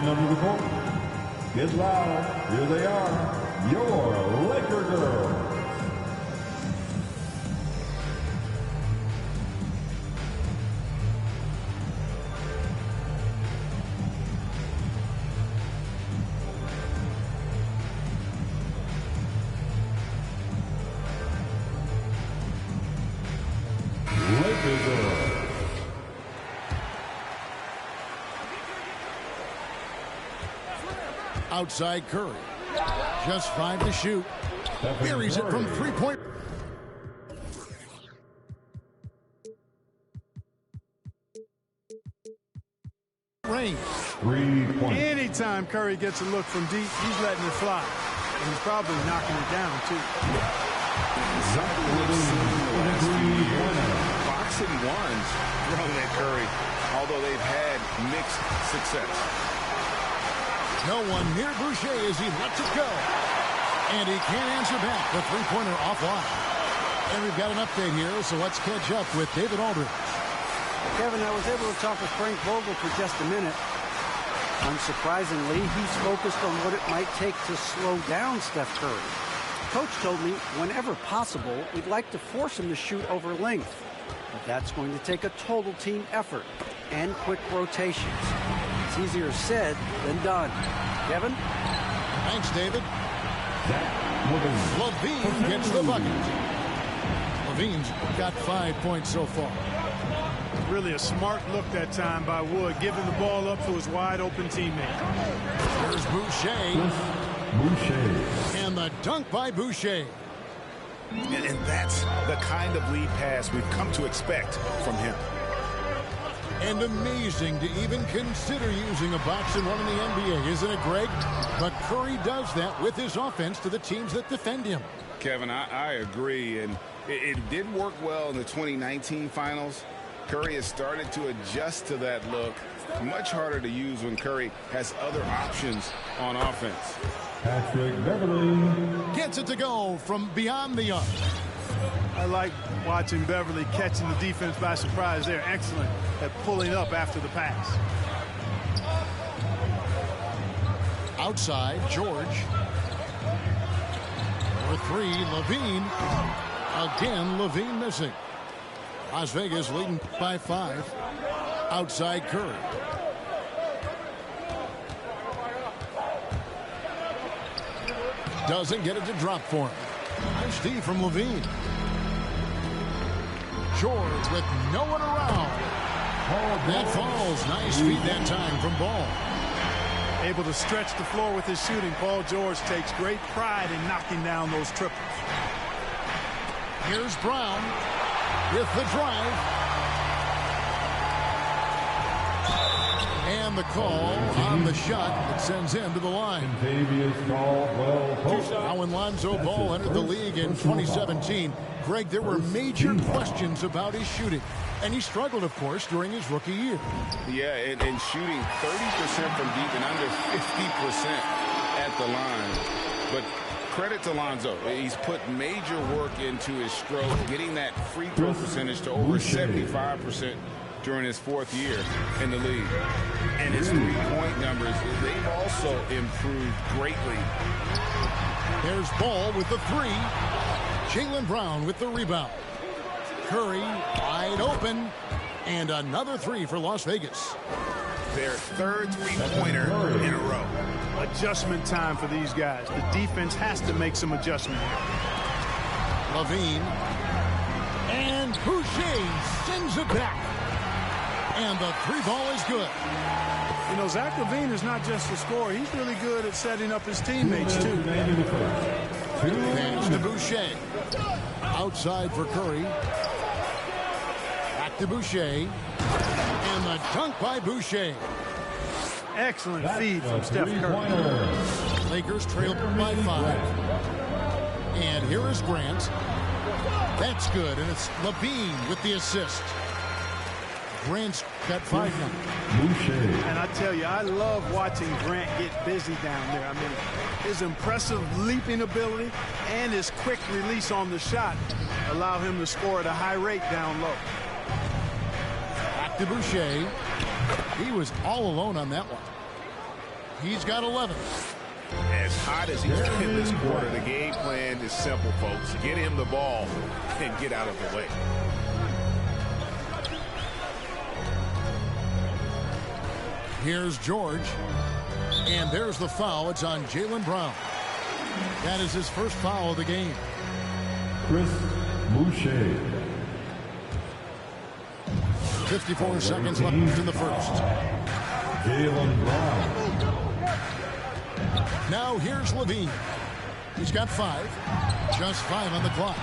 Question number 4. Get loud. Here they are, your Laker girls. Outside Curry. Just 5 to shoot. Buries it from three-point. Range. 3 points. Anytime Curry gets a look from deep, he's letting it fly. And he's probably knocking it down, too. Boxing ones thrown at Curry, although they've had mixed success. No one near Boucher as he lets it go. And he can't answer back. The three-pointer offline. And we've got an update here, so let's catch up with David Aldridge. Kevin, I was able to talk with Frank Vogel for just a minute. Unsurprisingly, he's focused on what it might take to slow down Steph Curry. Coach told me whenever possible, we'd like to force him to shoot over length. But that's going to take a total team effort and quick rotations. It's easier said than done. Kevin? Thanks, David. LaVine gets the bucket. LaVine's got 5 points so far. Really a smart look that time by Wood, giving the ball up to his wide-open teammate. Here's Boucher. And the dunk by Boucher. And that's the kind of lead pass we've come to expect from him. And amazing to even consider using a box and one in the NBA, isn't it, Greg? But Curry does that with his offense to the teams that defend him. Kevin, I agree, and it did work well in the 2019 finals. Curry has started to adjust to that look. Much harder to use when Curry has other options on offense. Patrick Beverly gets it to go from beyond the arc. I like watching Beverly catching the defense by surprise. They're excellent at pulling up after the pass. Outside, George. For 3, LaVine. Again, LaVine missing. Las Vegas leading by 5. Outside Curry. Doesn't get it to drop for him. Nice D from LaVine. George with no one around. That falls. Nice feed that time from Ball. Able to stretch the floor with his shooting. Paul George takes great pride in knocking down those triples. Here's Brown with the drive. And the call on the shot that sends him to the line. Now when Lonzo Ball entered the league in 2017, Greg, there were major questions about his shooting. And he struggled, of course, during his rookie year. Yeah, and shooting 30% from deep and under 50% at the line. But credit to Lonzo. He's put major work into his stroke, getting that free throw percentage to over 75% during his 4th year in the league. And his three-point numbers, they've also improved greatly. There's Ball with the 3. Jaylen Brown with the rebound. Curry wide open. And another 3 for Las Vegas. Their 3rd three-pointer in a row. Adjustment time for these guys. The defense has to make some adjustment here. LaVine. And Boucher sends it back. And the 3 ball is good. You know, Zach LaVine is not just a scorer. He's really good at setting up his teammates, too. Pass to Boucher. Outside for Curry. Back to Boucher. And the dunk by Boucher. Excellent feed from Steph Curry. Lakers trail by 5. And here is Grant. That's good, and it's LaVine with the assist. Grant's got 5 now. And I tell you, I love watching Grant get busy down there. I mean, his impressive leaping ability and his quick release on the shot allow him to score at a high rate down low. Back to Boucher. He was all alone on that one. He's got 11. As hot as he's been this quarter, the game plan is simple, folks. Get him the ball and get out of the way. Here's George. And there's the foul. It's on Jaylen Brown. That is his first foul of the game. Chris Boucher. 54 seconds left in the first. Jaylen Brown. Now here's Levine. He's got 5. Just 5 on the clock.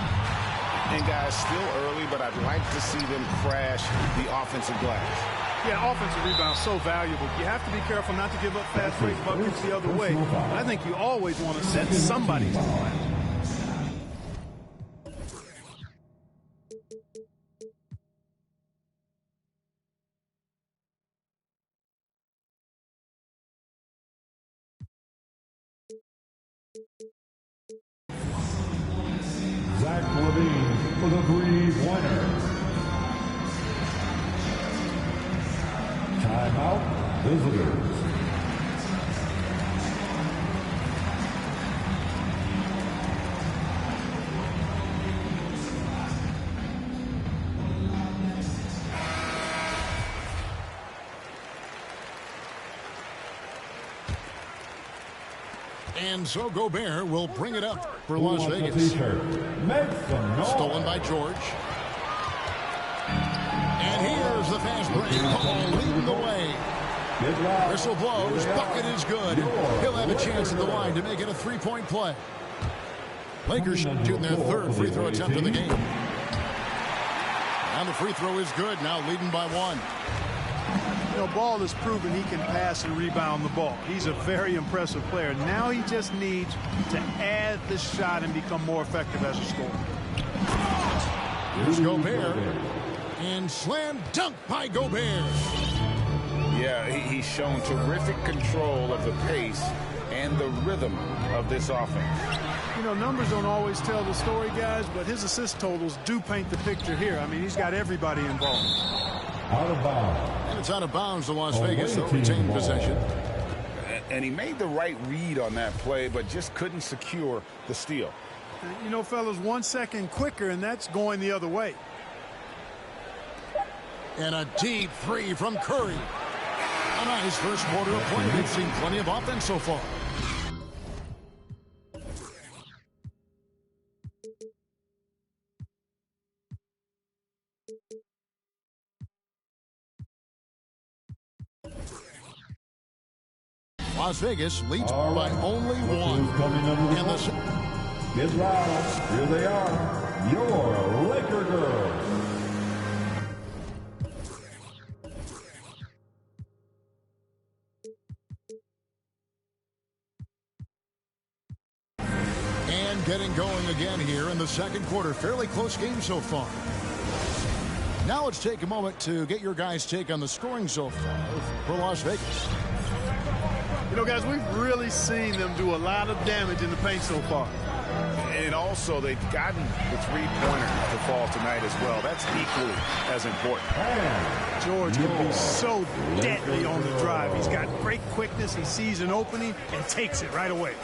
And guys, still early, but I'd like to see them crash the offensive glass. Yeah, offensive rebound so valuable. You have to be careful not to give up fast break buckets the other way. I think you always want to set somebody's glass. Zach Levine for the three-pointer. Timeout, visitors. And so Gobert will bring it up for Las Vegas. Stolen by George. And here's the fast break. Paul leading the way. Whistle blows. Bucket is good. He'll have a chance at the line to make it a three-point play. Lakers shooting their third free throw attempt of the game. And the free throw is good. Now leading by 1. You know, Ball has proven he can pass and rebound the ball. He's a very impressive player. Now he just needs to add the shot and become more effective as a scorer. Here's Gobert. And slam dunk by Gobert. Yeah, he's shown terrific control of the pace and the rhythm of this offense. You know, numbers don't always tell the story, guys, but his assist totals do paint the picture here. I mean, he's got everybody involved. Out of bounds. And it's out of bounds to Las Vegas. They'll retain possession. And he made the right read on that play, but just couldn't secure the steal. You know, fellas, 1 second quicker, and that's going the other way. And a deep three from Curry. A nice first quarter of play. We've seen plenty of offense so far. Las Vegas leads by only 1. And Get loud. Here they are. Your Laker girls. And getting going again here in the second quarter. Fairly close game so far. Now let's take a moment to get your guys' take on the scoring so far for Las Vegas. You know, guys, we've really seen them do a lot of damage in the paint so far. And also, they've gotten the three-pointer to fall tonight as well. That's equally as important. George can be so deadly on the drive. He's got great quickness. He sees an opening and takes it right away.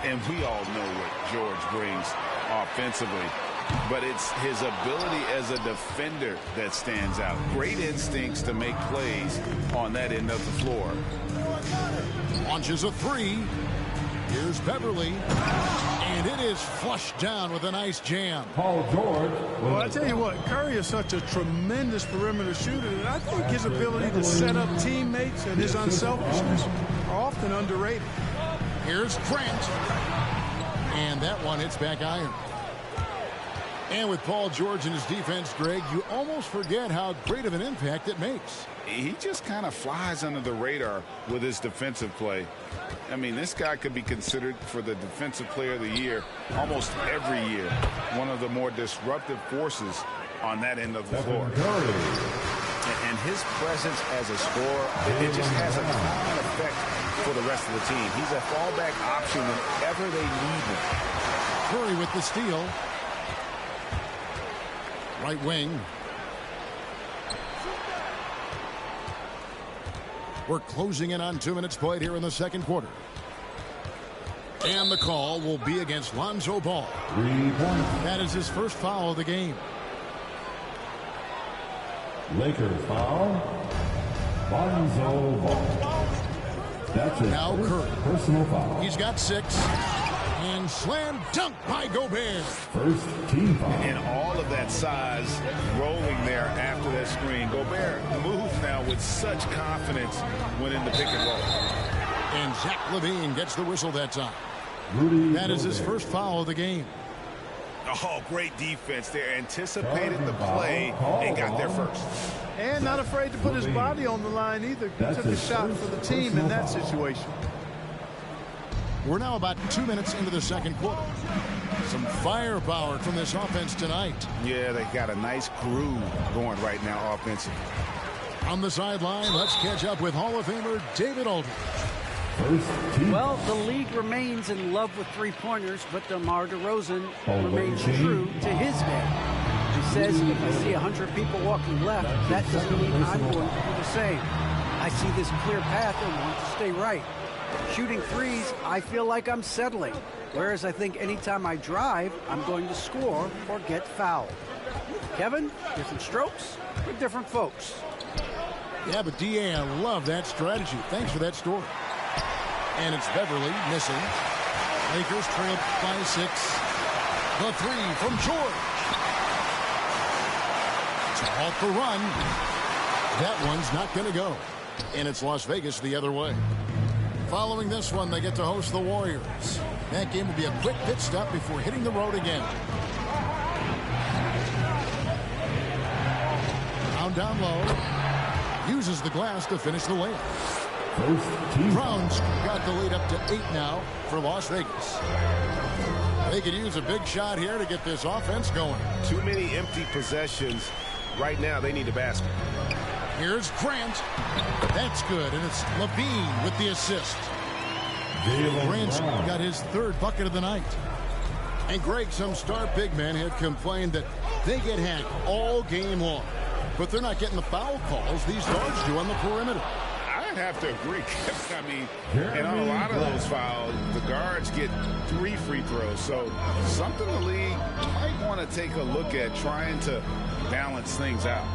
And we all know what George brings offensively. But it's his ability as a defender that stands out. Great instincts to make plays on that end of the floor. Launches a three. Here's Beverly. And it is flushed down with a nice jam. Paul George. Well, I tell you what, Curry is such a tremendous perimeter shooter that I think his ability to set up teammates and his unselfishness are often underrated. Here's Grant. And that one hits back iron. And with Paul George and his defense, Greg, you almost forget how great of an impact it makes. He just kind of flies under the radar with his defensive play. I mean, this guy could be considered for the Defensive Player of the Year almost every year. One of the more disruptive forces on that end of the floor. And his presence as a scorer, it just has a common effect for the rest of the team. He's a fallback option whenever they need him. Curry with the steal. Right wing. We're closing in on 2 minutes played here in the second quarter. And the call will be against Lonzo Ball. 3 points. That is his first foul of the game. Lakers foul. Lonzo Ball. That's his Now first Curry. personal foul. He's got 6. And slam dunk by Gobert. First team foul. And all of that size rolling there after that screen. Gobert moves now with such confidence when in the pick and roll. And Zach LaVine gets the whistle that time. Rudy That is his Gobert. first foul of the game. Oh, great defense there. Anticipated the play and got there first. And not afraid to put his body on the line either. He That's took a his shot first for the team in that personal foul. situation. We're now about 2 minutes into the second quarter. Some firepower from this offense tonight. Yeah, they got a nice groove going right now offensively. On the sideline, let's catch up with Hall of Famer David Aldridge. First team. Well, the league remains in love with three-pointers, but DeMar DeRozan Oh, remains wait. true to his game. He says, if I see 100 people walking left, that doesn't mean I'm going to do the same. I see this clear path and want to stay right. Shooting threes, I feel like I'm settling. Whereas I think anytime I drive, I'm going to score or get fouled. Kevin, different strokes for different folks. Yeah, but D.A., I love that strategy. Thanks for that story. And it's Beverly missing. Lakers trail by 6. The 3 from George. To halt the run. That one's not going to go. And it's Las Vegas the other way. Following this one, they get to host the Warriors. That game will be a quick pit stop before hitting the road again. Down low. Uses the glass to finish the layup. First team. Brown's got the lead up to 8 now for Las Vegas. They could use a big shot here to get this offense going. Too many empty possessions. Right now, they need a basket. Here's Grant. That's good, and it's Levine with the assist. Grant's got his 3rd bucket of the night. And Greg, some star big men had complained that they get hacked all game long. But they're not getting the foul calls these guards do on the perimeter. I'd have to agree. I mean, and on a lot of those fouls, the guards get 3 free throws. So something the league might want to take a look at, trying to balance things out.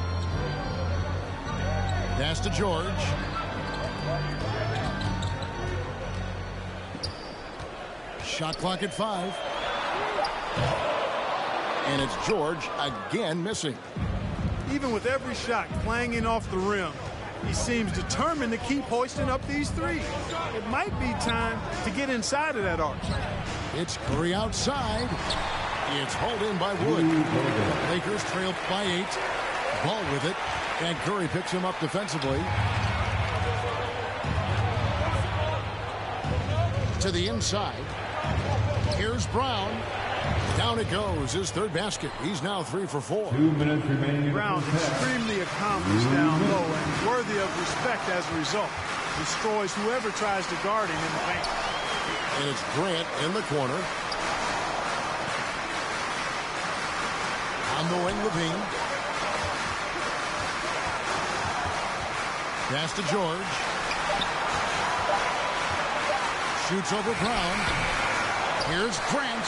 Pass to George. Shot clock at 5. And it's George again missing. Even with every shot clanging off the rim, he seems determined to keep hoisting up these threes. It might be time to get inside of that arc. It's Curry outside. It's hauled in by Wood. Lakers trail by 8. Ball with it. And Curry picks him up defensively. To the inside. Here's Brown. Down it goes. His 3rd basket. He's now 3 for 4. 2 minutes remaining. in the Brown first half. extremely accomplished down low and worthy of respect as a result. Destroys whoever tries to guard him in the paint. And it's Grant in the corner. On the wing, Levine. Pass to George. Shoots over Brown. Here's Grant.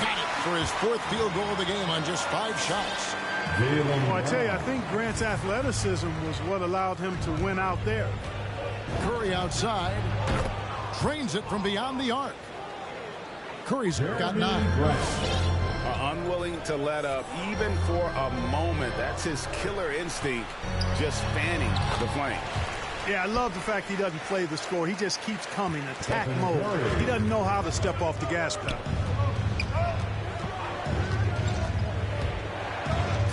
Got it for his 4th field goal of the game on just 5 shots. Well, I tell you, I think Grant's athleticism was what allowed him to win out there. Curry outside. Drains it from beyond the arc. Curry's got 9. Unwilling to let up even for a moment. That's his killer instinct, just fanning the flame. Yeah, I love the fact he doesn't play the score. He just keeps coming, attack mode. He doesn't know how to step off the gas pedal.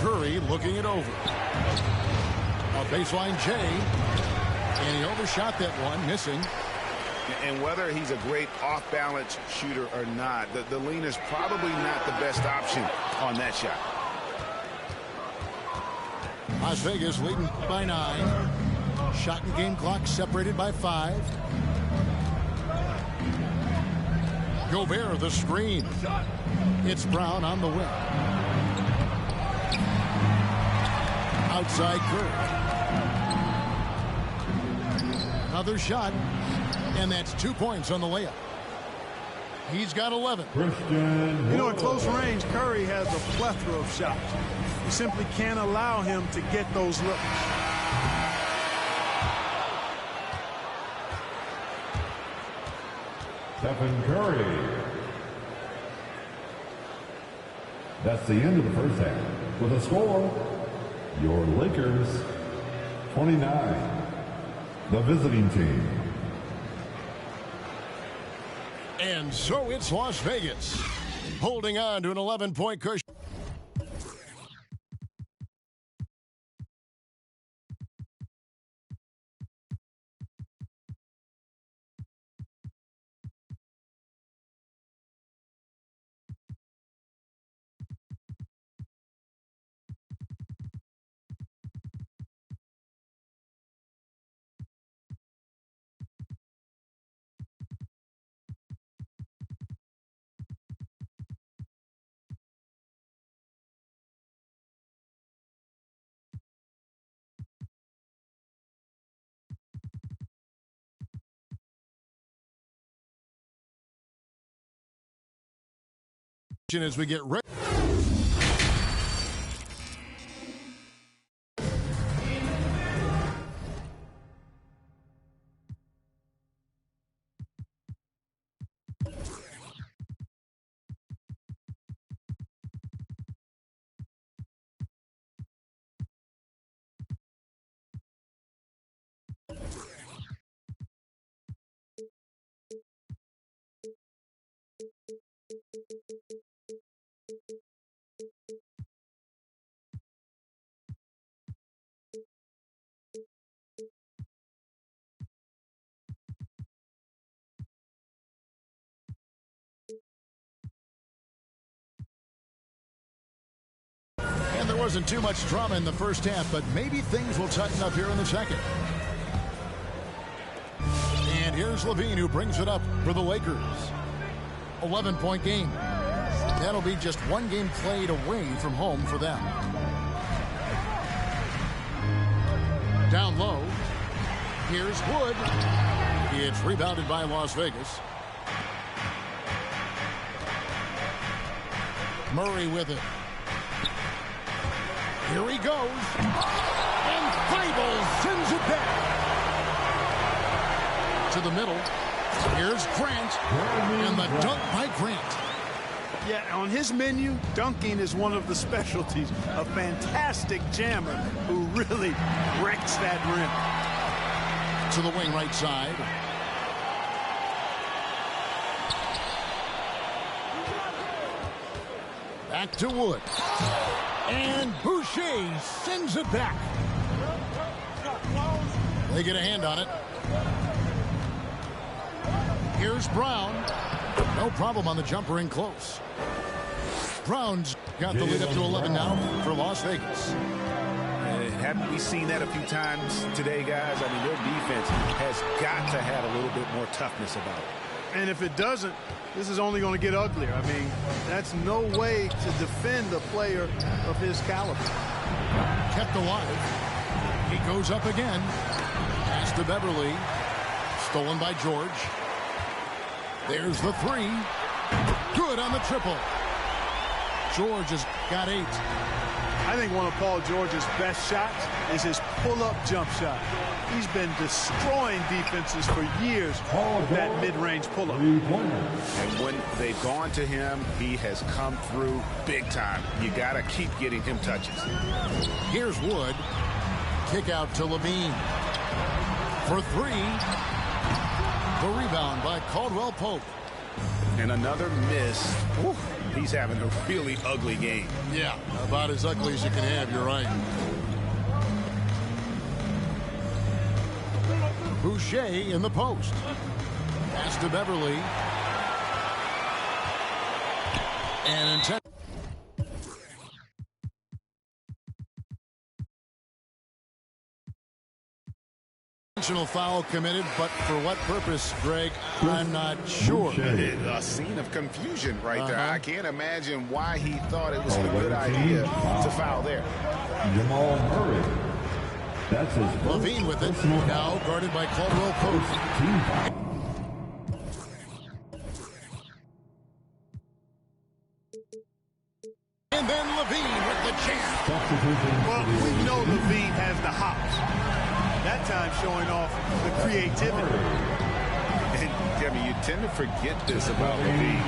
Curry looking it over. A baseline J. And he overshot that one, missing. And whether he's a great off-balance shooter or not, the lean is probably not the best option on that shot. Las Vegas leading by 9. Shot and game clock separated by 5. Gobert the screen. It's Brown on the wing. Outside Curry. Another shot, and that's 2 points on the layup. He's got 11. You know, at close range, Curry has a plethora of shots. You simply can't allow him to get those looks. Stephen Curry. That's the end of the first half. With a score, your Lakers 29, the visiting team. And so it's Las Vegas, holding on to an 11-point cushion. As we get ready. And there wasn't too much drama in the first half, but maybe things will tighten up here in the second. And here's Levine, who brings it up for the Lakers. 11-point game. That'll be just one game played away from home for them. Down low. Here's Wood. It's rebounded by Las Vegas. Murray with it. Here he goes. And Dylz sends it back to the middle. Here's Grant. And the dunk by Grant. Yeah, on his menu, dunking is one of the specialties. A fantastic jammer who really wrecks that rim. To the wing right side. Back to Wood. And Boucher sends it back. They get a hand on it. Here's Brown. No problem on the jumper in close. Brown's got the lead up to 11 now for Las Vegas. Haven't we seen that a few times today, guys? I mean, their defense has got to have a little bit more toughness about it. And if it doesn't, this is only going to get uglier. I mean, that's no way to defend a player of his caliber. Kept alive. He goes up again. Pass to Beverly. Stolen by George. There's the three. Good on the triple. George has got 8. I think one of Paul George's best shots is his pull-up jump shot. He's been destroying defenses for years with that mid-range pull-up. And when they've gone to him, he has come through big time. You got to keep getting him touches. Here's Wood. Kick out to Levine. For 3. The rebound by Caldwell Pope. And another miss. Ooh, he's having a really ugly game. Yeah, about as ugly as you can have, you're right. Boucher in the post. Pass to Beverly. And intentional foul committed, but for what purpose, Greg, I'm not sure. A scene of confusion right there. I can't imagine why he thought it was a good idea to foul there. Jamal Murray. That's his first Levine with it. personal Now guarded by Caldwell Pope. team foul. And then Levine with the jam. Well, we know Levine has the hops. That time showing off the creativity. And, Kevin, you tend to forget this about Levine.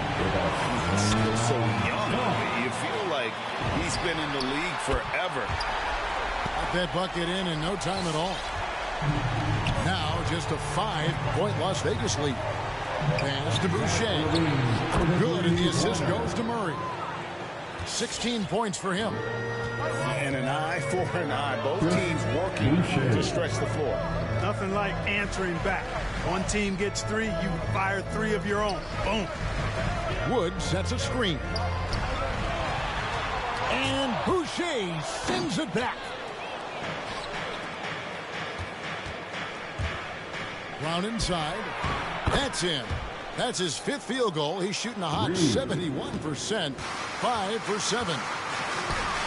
He's still so young. You feel like he's been in the league forever. Got that bucket in no time at all. Now just a 5-point Las Vegas lead. Pass to Boucher. Good, and the assist goes to Murray. 16 points for him. And an eye for an eye. Both teams working to stretch the floor. Nothing like answering back. One team gets 3, you fire 3 of your own. Boom. Wood sets a screen. And Boucher sends it back. Brown inside. That's in. That's his 5th field goal. He's shooting a hot 71%. 5 for 7.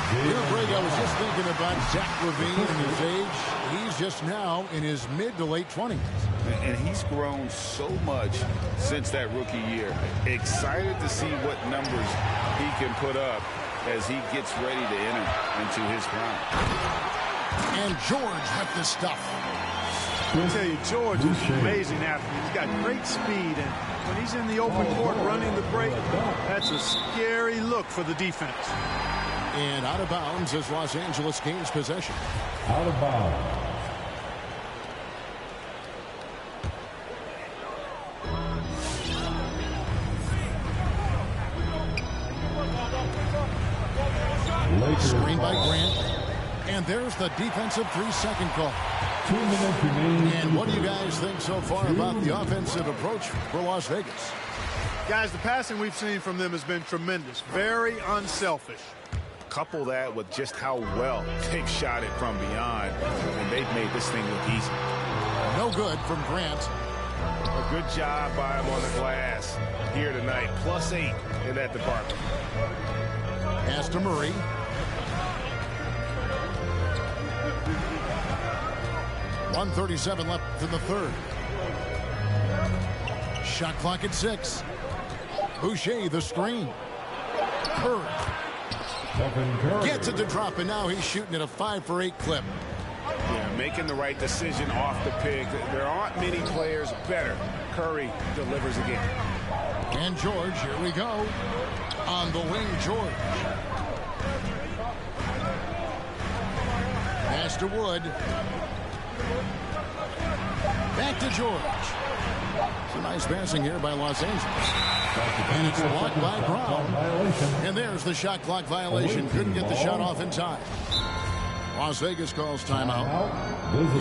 You know, Greg, I was just thinking about Zach Levine and his age. He's just now in his mid to late 20s. And he's grown so much since that rookie year. Excited to see what numbers he can put up as he gets ready to enter into his prime. And George with the stuff. I tell you, George is an amazing athlete. He's got great speed, and when he's in the open court running the break, that's a scary look for the defense. And out of bounds as Los Angeles gains possession. Out of bounds. Screen by Grant. And there's the defensive 3-second call. 2 minutes remaining. And what do you guys think so far about the offensive approach for Las Vegas? Guys, the passing we've seen from them has been tremendous. Very unselfish. Couple that with just how well they've shot it from beyond, and they've made this thing look easy. No good from Grant. A good job by him on the glass here tonight. +8 in that department. Pass to Murray. .137 left in the third. Shot clock at 6. Boucher the screen. Curry gets it to drop, and now he's shooting at a 5 for 8 clip. Yeah, making the right decision off the pick. There aren't many players better. Curry delivers again. And George, here we go. On the wing, George. Pass to Wood. Back to George. Some nice passing here by Los Angeles. And it's blocked by Brown. And there's the shot clock violation. Couldn't get the shot off in time. Las Vegas calls timeout.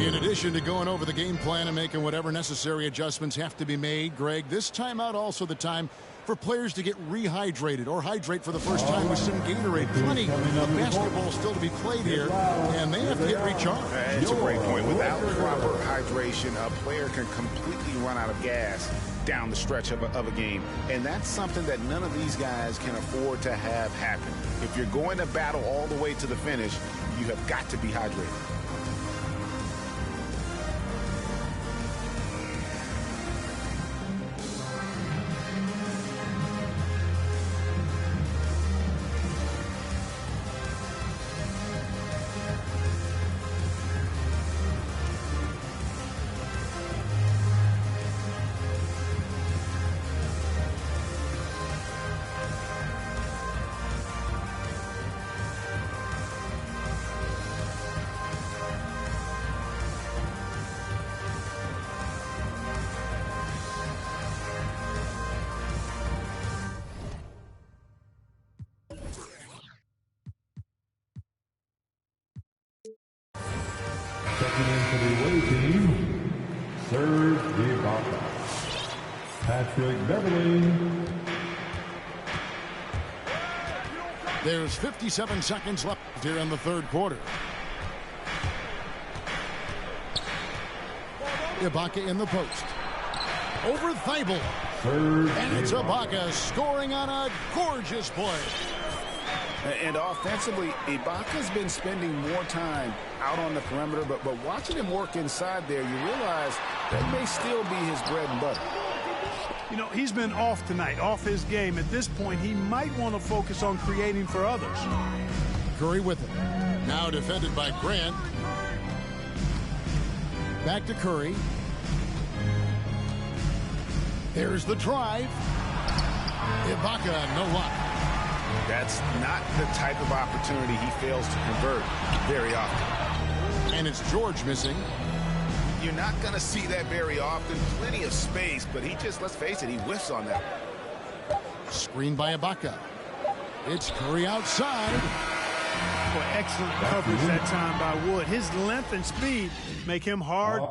In addition to going over the game plan and making whatever necessary adjustments have to be made, Greg, this timeout also the time for players to get rehydrated or hydrate for the first time with some Gatorade. Plenty of basketball still to be played here, and they have to get recharged. That's a great point. Without proper hydration, a player can completely run out of gas down the stretch of a game, and that's something that none of these guys can afford to have happen. If you're going to battle all the way to the finish, you have got to be hydrated. Checking in for the away team, Serge Ibaka. Patrick Beverly. There's 57 seconds left here in the third quarter. Ibaka in the post. Over Thibault. Serge And it's Ibaka. Ibaka scoring on a gorgeous play. And offensively, Ibaka's been spending more time out on the perimeter, but watching him work inside there, you realize that may still be his bread and butter. You know, he's been off tonight, off his game. At this point, he might want to focus on creating for others. Curry with it. Now defended by Grant. Back to Curry. There's the drive. Ibaka, no luck. That's not the type of opportunity he fails to convert very often. And it's George missing. You're not going to see that very often. Plenty of space, but he just, let's face it, he whiffs on that. Screen by Ibaka. It's Curry outside. Boy, excellent coverage that time by Wood. His length and speed make him hard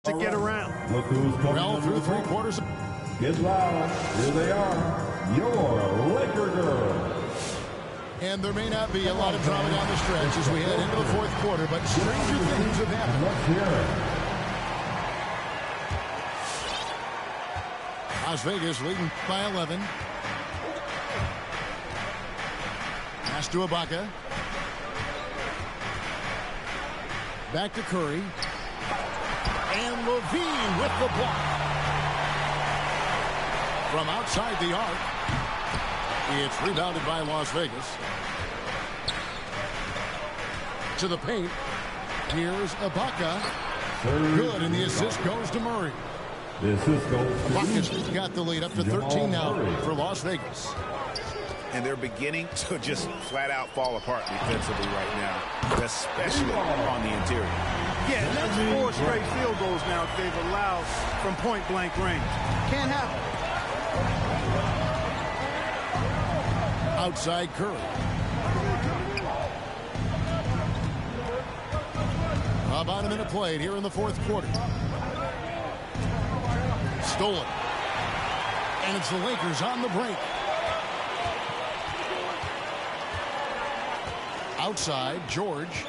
to get around. Look who's coming. Well, through three-quarters. Get loud. Here they are. Your Laker girls. And there may not be a lot of drama down the stretch as we head into the fourth quarter, but stranger things have happened. Let's hear it. Las Vegas leading by 11. Pass to Ibaka. Back to Curry. And Levine with the block. From outside the arc. It's rebounded by Las Vegas. To the paint. Here's Ibaka. Good, and the assist goes to Murray. The assist goes to Ibaka's got the lead up to 13 now for Las Vegas. And they're beginning to just flat out fall apart defensively right now, especially on the interior. Yeah, and that's 4 straight field goals now they've allowed from point-blank range. Can't happen. Outside Curry. About a minute played here in the fourth quarter. Stolen. And it's the Lakers on the break. Outside, George.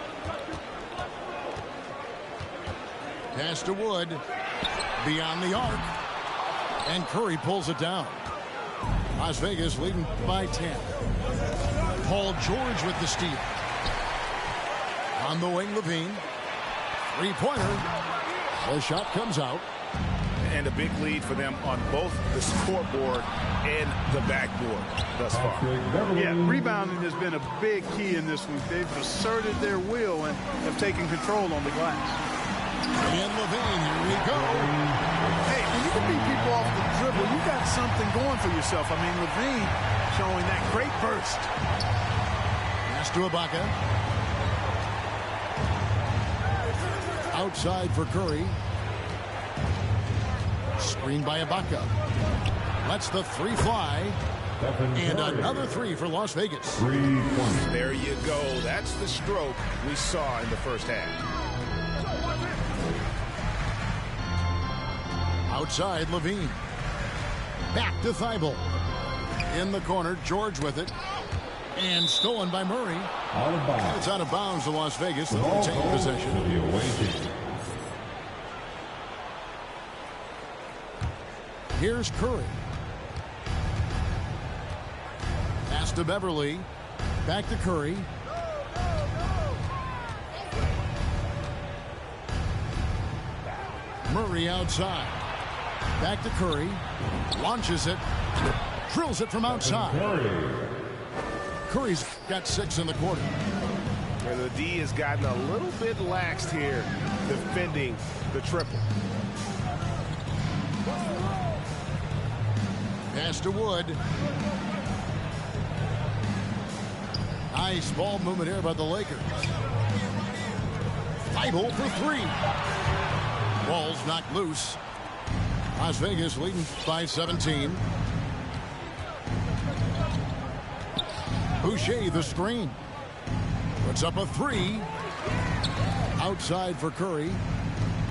Pass to Wood. Beyond the arc. And Curry pulls it down. Las Vegas leading by 10. Paul George with the steal. On the wing, Levine. Three-pointer. The shot comes out. And a big lead for them on both the scoreboard and the backboard thus far. Yeah, rebounding has been a big key in this one. They've asserted their will and have taken control on the glass. And Levine, here we go. Hey, when you can beat people off the dribble, you got something going for yourself. I mean, Levine showing that great burst. Pass to Ibaka. Outside for Curry. Screen by Ibaka. Lets the three fly. And another three for Las Vegas. 3 points. There you go. That's the stroke we saw in the first half. Outside, Levine. Back to Thibault. In the corner, George with it. And stolen by Murray. Out of bounds. It's out of bounds to Las Vegas. They'll retain possession. To the away team. Here's Curry. Pass to Beverly. Back to Curry. Murray outside. Back to Curry. Launches it. Drills it from outside. Curry's got 6 in the quarter. And the D has gotten a little bit laxed here defending the triple. Pass to Wood. Nice ball movement here by the Lakers. Thibault for 3. Ball's knocked loose. Las Vegas leading by 17. Boucher the screen. Puts up a 3. Outside for Curry.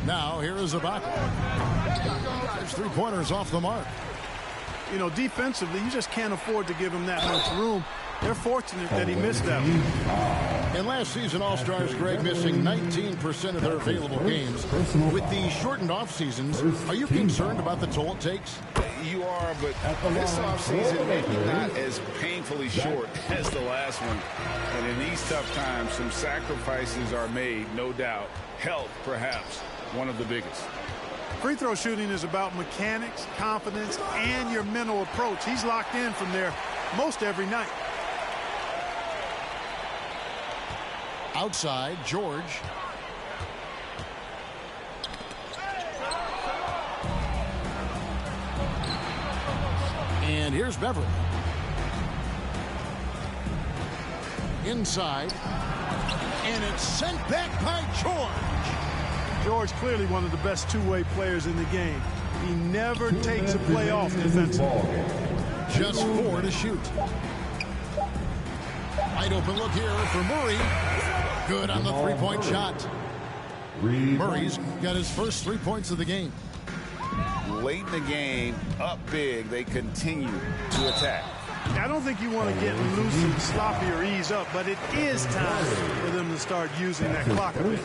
Now here is Ibaka. There's 3-pointers off the mark. You know, defensively, you just can't afford to give him that much room. They're fortunate that he missed that one. And last season, All-Stars, Greg, missing 19% of their available games. With the shortened off-seasons, are you concerned about the toll it takes? You are, but this offseason maybe not as painfully short as the last one. And in these tough times, some sacrifices are made, no doubt. Health, perhaps, one of the biggest. Free throw shooting is about mechanics, confidence, and your mental approach. He's locked in from there most every night. Outside, George. And here's Beverly. Inside. And it's sent back by George. George clearly one of the best two-way players in the game. He never takes a play off defensively. Just 4 to shoot. Wide open look here for Murray. Good on the three-point shot. Murray's got his first 3 points of the game. Late in the game, up big, they continue to attack. I don't think you want to get loose and sloppy or ease up, but it is time for them to start using that clock a bit.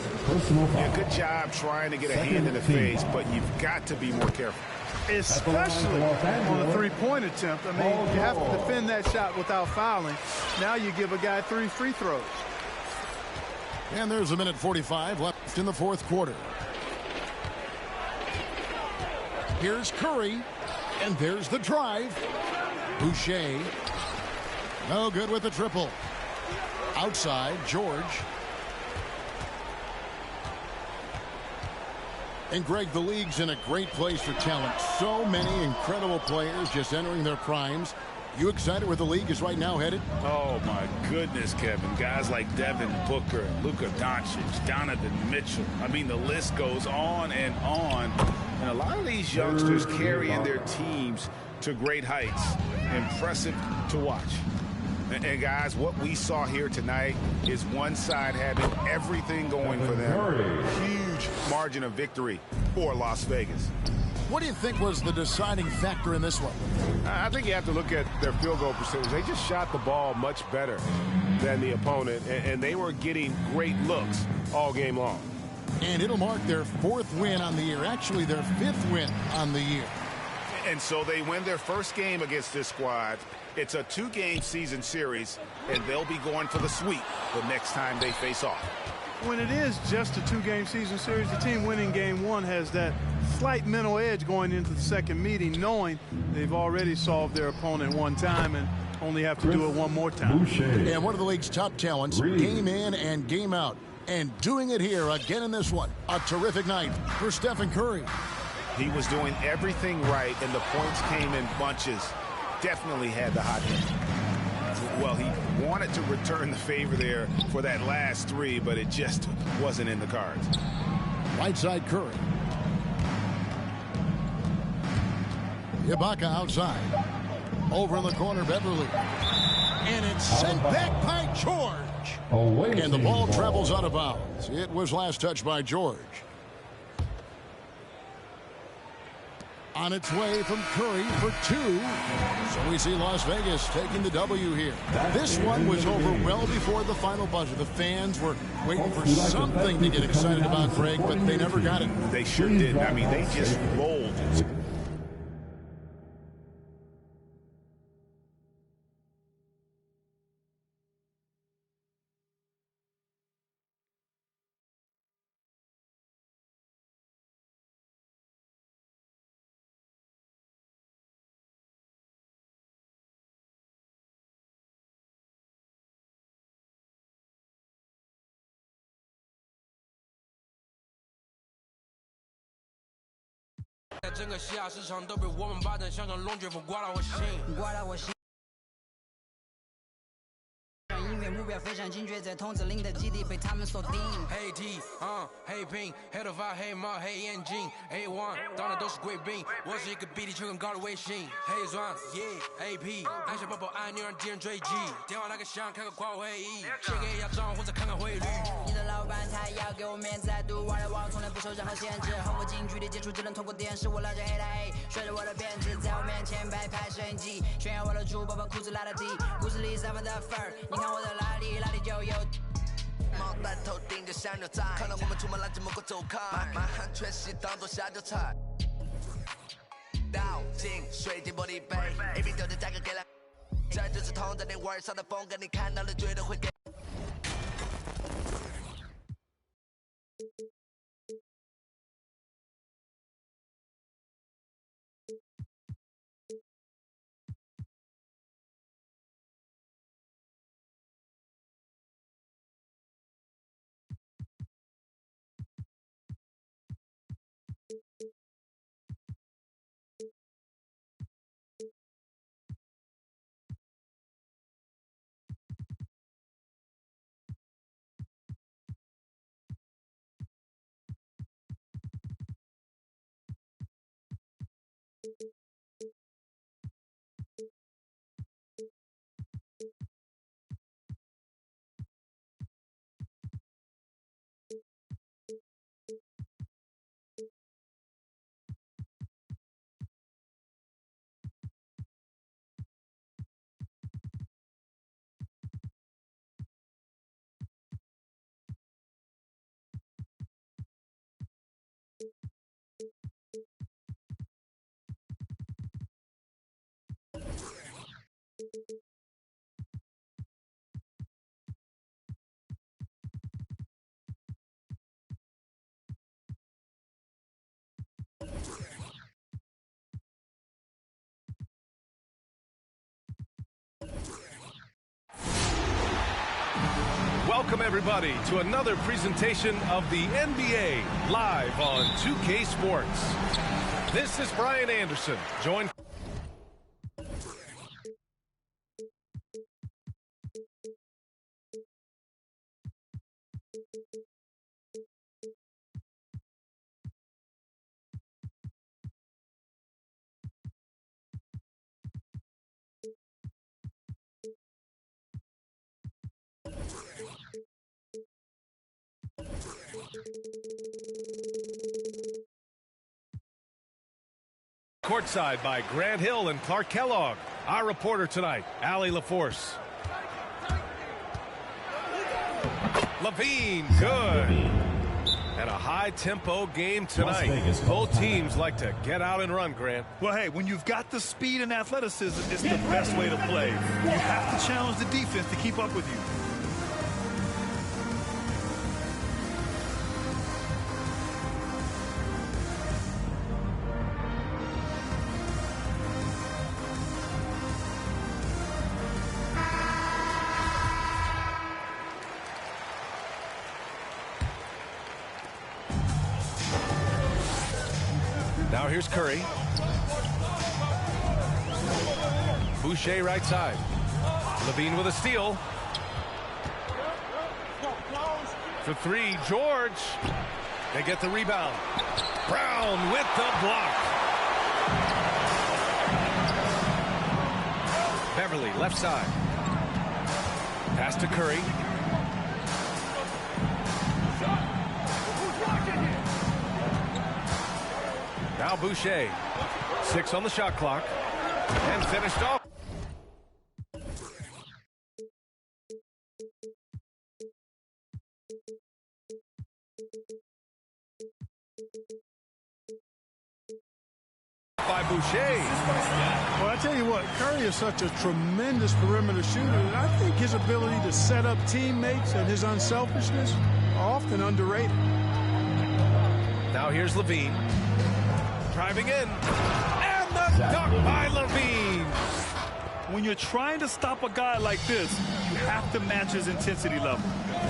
Yeah, good job trying to get a hand in the face, but you've got to be more careful. Especially on a three-point attempt. I mean, you have to defend that shot without fouling. Now you give a guy 3 free throws. And there's a minute 45 left in the fourth quarter. Here's Curry, and there's the drive. Boucher, no good with the triple. Outside, George. And Greg, the league's in a great place for talent. So many incredible players just entering their primes. You excited where the league is right now headed? Oh, my goodness, Kevin. Guys like Devin Booker, Luka Doncic, Donovan Mitchell. I mean, the list goes on and on. And a lot of these youngsters carrying their teams to great heights. Impressive to watch. And guys, what we saw here tonight is one side having everything going for them. Huge margin of victory for Las Vegas. What do you think was the deciding factor in this one? I think you have to look at their field goal percentage. They just shot the ball much better than the opponent, and they were getting great looks all game long. And it'll mark their 4th win on the year, actually their 5th win on the year. And so they win their first game against this squad. It's a 2-game season series, and they'll be going for the sweep the next time they face off. When it is just a 2-game season series, the team winning game 1 has that slight mental edge going into the second meeting, knowing they've already solved their opponent one time and only have to do it one more time. And one of the league's top talents, game in and game out, and doing it here again in this one. A terrific night for Stephen Curry. He was doing everything right, and the points came in bunches. Definitely had the hot hand. Well, he wanted to return the favor there for that last 3, but it just wasn't in the cards. Right side, Curry. Ibaka outside. Over in the corner, Beverly. And it's sent back by George. And the ball travels out of bounds. It was last touched by George. On its way from Curry for 2. So we see Las Vegas taking the W here. This one was over well before the final buzzer. The fans were waiting for something to get excited about, Greg, but they never got it. They sure didn't. I mean, they just rolled. 远目标非常精确，在筒子林的基地被他们锁定。黑 T，黑兵，黑头发，黑帽，黑眼镜 ，A1，当然都是贵宾。我是一个比地球更高的卫星。黑钻，AP，按下抱抱按钮让敌人追击。电话那个响，开个跨国会议，写给亚账或者看看汇率。你的老板他要给我面子，在度玩来网从来不受任何限制。和我近距离接触只能通过电视，我拉着黑的黑，甩着我的辫子，在我面前摆拍摄影机，炫耀我的珠宝，把裤子拉的低，故事里散发的粉儿，你看我的哪里就有。毛带头顶着香牛仔，看到我们出门拦着某个走开，满汉全席当做下酒菜。倒进水晶玻璃杯 ，AB 丢的价格给了，这就是同在你玩上的风格，你看到了绝对会给。Welcome, everybody, to another presentation of the NBA live on 2K Sports. This is Brian Anderson, joined... Courtside by Grant Hill and Clark Kellogg. Our reporter tonight, Allie LaForce. Levine, good. And a high-tempo game tonight. Both teams like to get out and run, Grant. Well, hey, when you've got the speed and athleticism, it's the best way to play. You have to challenge the defense to keep up with you. Now here's Curry. Boucher right side. Levine with a steal. For three, George. They get the rebound. Brown with the block. Beverly left side. Pass to Curry. Now Boucher, 6 on the shot clock, and finished off. By Boucher. Well, I tell you what, Curry is such a tremendous perimeter shooter, and I think his ability to set up teammates and his unselfishness are often underrated. Now here's Levine. Driving in, and the dunk by Levine. When you're trying to stop a guy like this, you have to match his intensity level.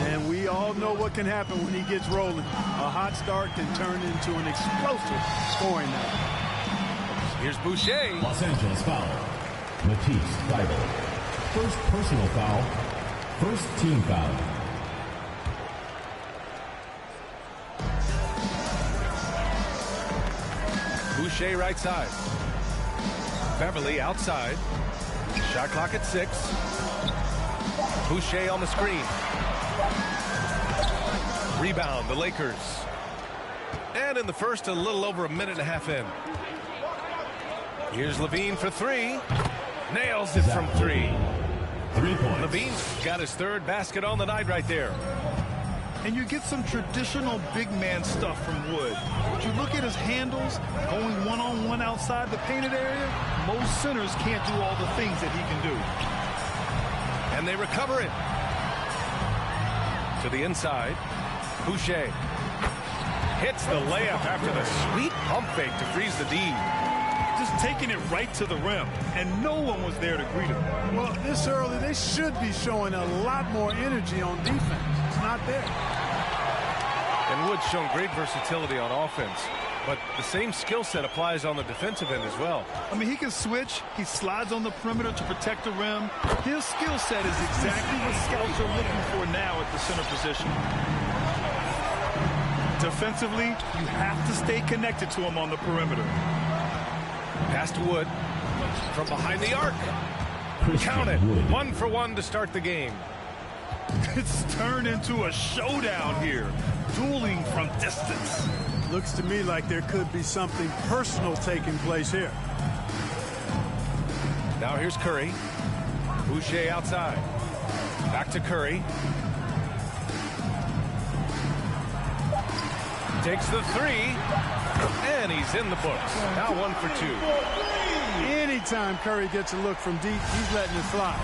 And we all know what can happen when he gets rolling. A hot start can turn into an explosive scoring night. Here's Boucher. Los Angeles foul. Matisse Dylz. First personal foul First team foul. Boucher right side. Beverly outside. Shot clock at 6. Boucher on the screen. Rebound, the Lakers. And in the first, a little over a minute and a half in. Here's Levine for 3. Nails it from 3. 3 points. Levine's got his third basket on the night right there. And you get some traditional big man stuff from Wood. But you look at his handles, going one-on-one outside the painted area, most centers can't do all the things that he can do. And they recover it. To the inside. Boucher hits the layup after the sweet pump fake to freeze the D. Just taking it right to the rim, and no one was there to greet him. Well, this early, they should be showing a lot more energy on defense. It's not there. And Wood's shown great versatility on offense, but the same skill set applies on the defensive end as well. I mean, he can switch. He slides on the perimeter to protect the rim. His skill set is exactly what scouts are looking for now at the center position. Defensively, you have to stay connected to him on the perimeter. Pass to Wood from behind the arc. Count it. 1 for 1 to start the game. It's turned into a showdown here. Dueling from distance. Looks to me like there could be something personal taking place here. Now here's Curry. Boucher outside. Back to Curry. Takes the 3. And he's in the books. Now 1 for 2. Anytime Curry gets a look from deep, he's letting it fly.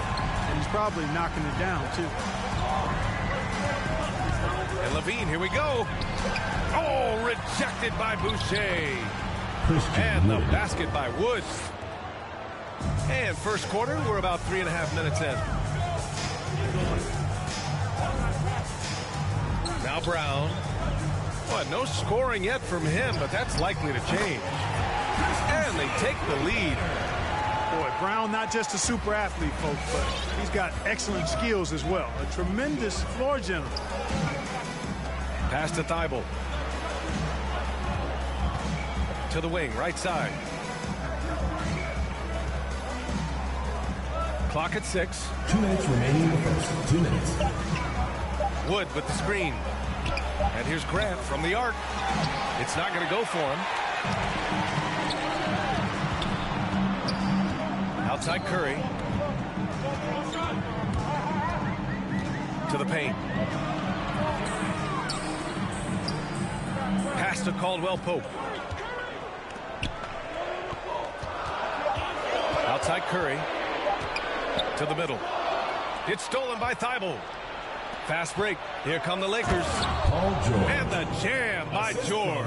And he's probably knocking it down, too. And Levine, here we go. Oh, rejected by Boucher. And the basket by Wood. And first quarter, we're about 3.5 minutes in. Now Brown. Well, no scoring yet from him, but that's likely to change. And they take the lead. Boy, Brown, not just a super athlete, folks, but he's got excellent skills as well. A tremendous floor general. Pass to Thibault. To the wing, right side. Clock at 6. 2 minutes remaining in the first. 2 minutes. Wood with the screen. And here's Grant from the arc. It's not going to go for him. Outside Curry. To the paint. Pass to Caldwell Pope. Outside Curry. To the middle. It's stolen by Thibault. Fast break. Here come the Lakers. And the jam by George.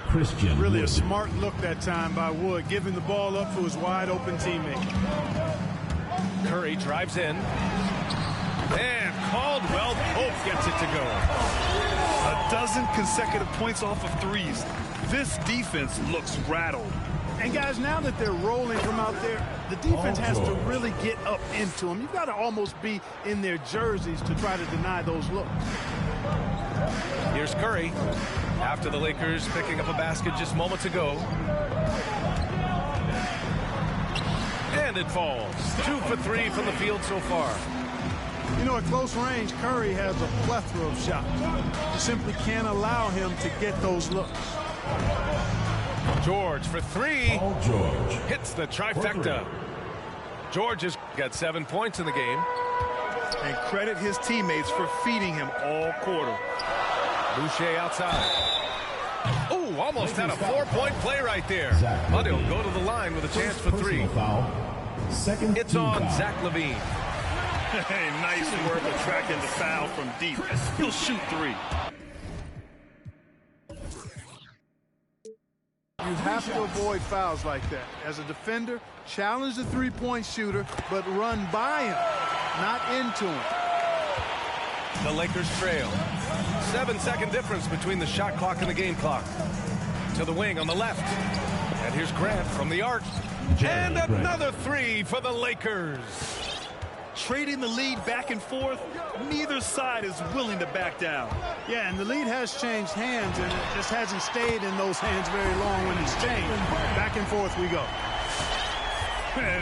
Christian. Really a smart look that time by Wood, giving the ball up for his wide open teammate. Curry drives in. And Caldwell Pope gets it to go. A dozen consecutive points off of threes. This defense looks rattled. And guys, now that they're rolling from out there, the defense has to really get up into them. You've got to almost be in their jerseys to try to deny those looks. Here's Curry after the Lakers picking up a basket just moments ago. And it falls. 2 for 3 from the field so far. You know, at close range, Curry has a plethora of shots. You simply can't allow him to get those looks. George for 3. George hits the trifecta. George has got 7 points in the game. And credit his teammates for feeding him all quarter. Boucher outside. Oh, almost had a 4-point play right there. But he'll go to the line with a chance for 3. Second it's on foul. Zach Levine. Hey, nice work attracting the foul from deep. He'll shoot 3. You have to avoid fouls like that. As a defender, challenge the three-point shooter, but run by him, not into him. The Lakers trail. 7-second difference between the shot clock and the game clock. To the wing on the left. And here's Grant from the arc. And another 3 for the Lakers. trading the lead back and forth. Neither side is willing to back down. Yeah, and the lead has changed hands, and it just hasn't stayed in those hands very long when it's changed. Back and forth we go.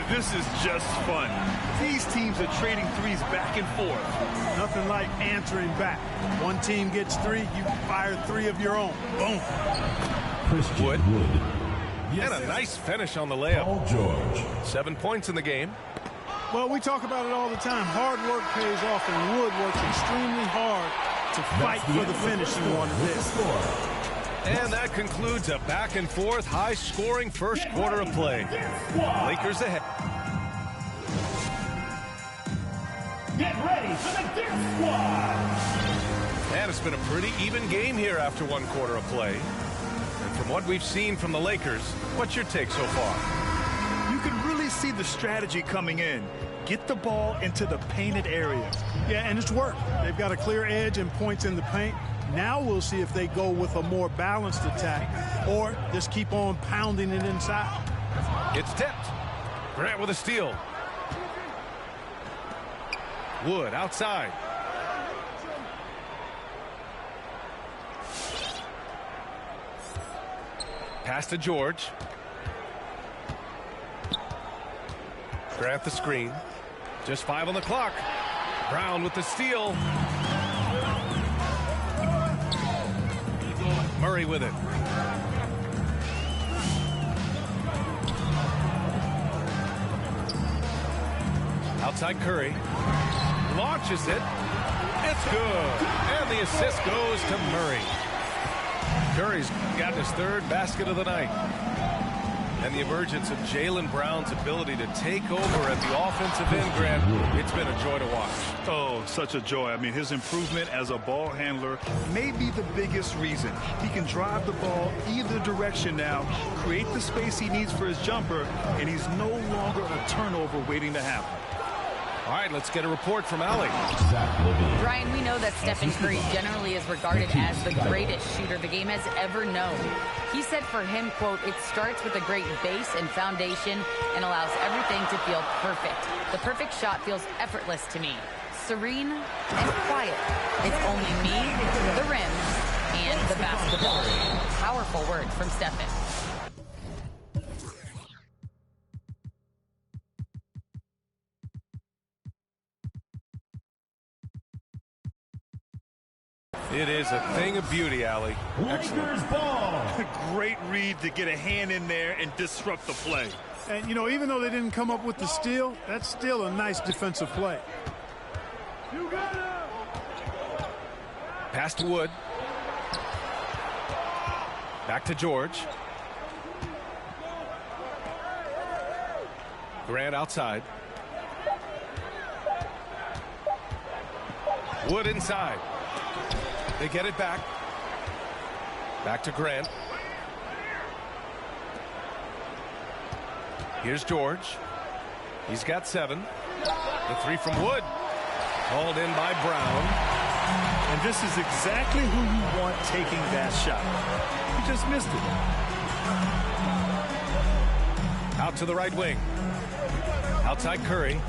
This is just fun. These teams are trading threes back and forth. Nothing like answering back. One team gets 3, you fire 3 of your own. Boom. Wood. And a nice finish on the layup. Paul George. 7 points in the game. Well, we talk about it all the time. Hard work pays off, and Wood works extremely hard to fight for the finishing one of this. And that concludes a back-and-forth, high-scoring first quarter of play. Lakers ahead. Get ready for the Dip Squad. And it's been a pretty even game here after 1 quarter of play. And from what we've seen from the Lakers, what's your take so far? You can really see the strategy coming in. Get the ball into the painted areas. Yeah, and it's worked. They've got a clear edge and points in the paint. Now we'll see if they go with a more balanced attack or just keep on pounding it inside. It's tipped. Grant with a steal. Wood outside. Pass to George. Grant the screen. Just 5 on the clock. Brown with the steal. Murray with it. Outside Curry. Launches it. It's good. And the assist goes to Murray. Curry's got his 3rd basket of the night. And the emergence of Jaylen Brown's ability to take over at the offensive end, Grant, it's been a joy to watch. Oh, such a joy. I mean, his improvement as a ball handler may be the biggest reason. He can drive the ball either direction now, create the space he needs for his jumper, and he's no longer a turnover waiting to happen. All right, let's get a report from Allie. Brian, we know that Stephen Curry generally is regarded as the greatest shooter the game has ever known. He said for him, quote, "It starts with a great base and foundation and allows everything to feel perfect. The perfect shot feels effortless to me. Serene and quiet. It's only me, the rim, and the basketball." Powerful words from Stephen. It is a thing of beauty, Allie. Lakers ball. Great read to get a hand in there and disrupt the play. And, you know, even though they didn't come up with the steal, that's still a nice defensive play. Pass to Wood. Back to George. Grant outside. Wood inside. They get it back. Back to Grant. Here's George. He's got 7. The 3 from Wood. Called in by Brown. And this is exactly who you want taking that shot. He just missed it. Out to the right wing. Outside Curry.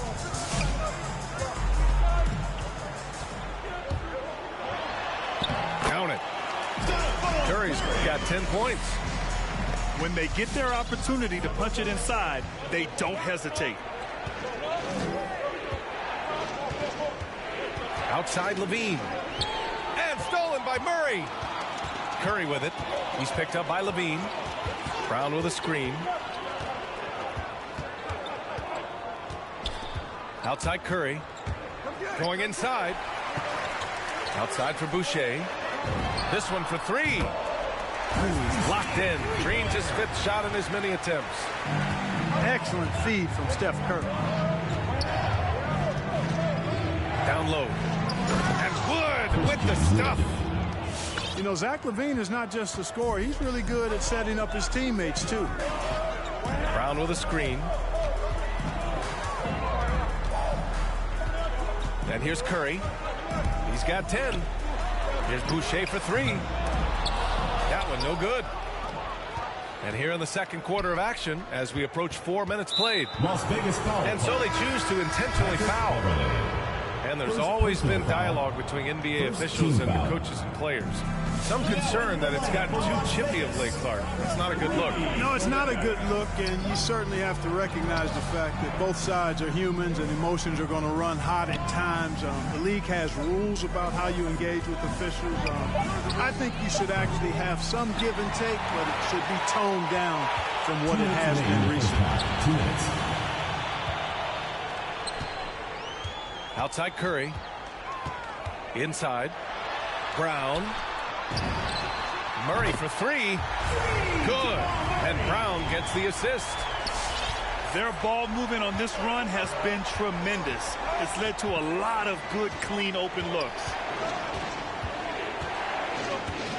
Count it. Curry's got 10 points. When they get their opportunity to punch it inside, they don't hesitate. Outside Levine. And stolen by Murray. Curry with it. He's picked up by Levine. Brown with a screen. Outside Curry. Going inside. Outside for Boucher. This one for 3. He's locked in. Dreams his 5th shot in as many attempts. Excellent feed from Steph Curry. Down low. And Wood with the stuff. You know, Zach LaVine is not just a scorer. He's really good at setting up his teammates, too. Brown with a screen. And here's Curry. He's got 10. Here's Boucher for 3. That one no good. And here in the second quarter of action, as we approach 4 minutes played. Las Vegas foul. And so they choose to intentionally foul. And there's always been dialogue between NBA officials and the coaches and players. Some concern that it's gotten too chippy of late, Clark. It's not a good look. No, it's not a good look, and you certainly have to recognize the fact that both sides are humans and emotions are going to run hot at times. The league has rules about how you engage with officials. I think you should actually have some give and take, but it should be toned down from what it has been recently. 2 minutes. Outside Curry. Inside. Brown. Murray for three. Good. And Brown gets the assist. Their ball movement on this run has been tremendous. It's led to a lot of good, clean, open looks.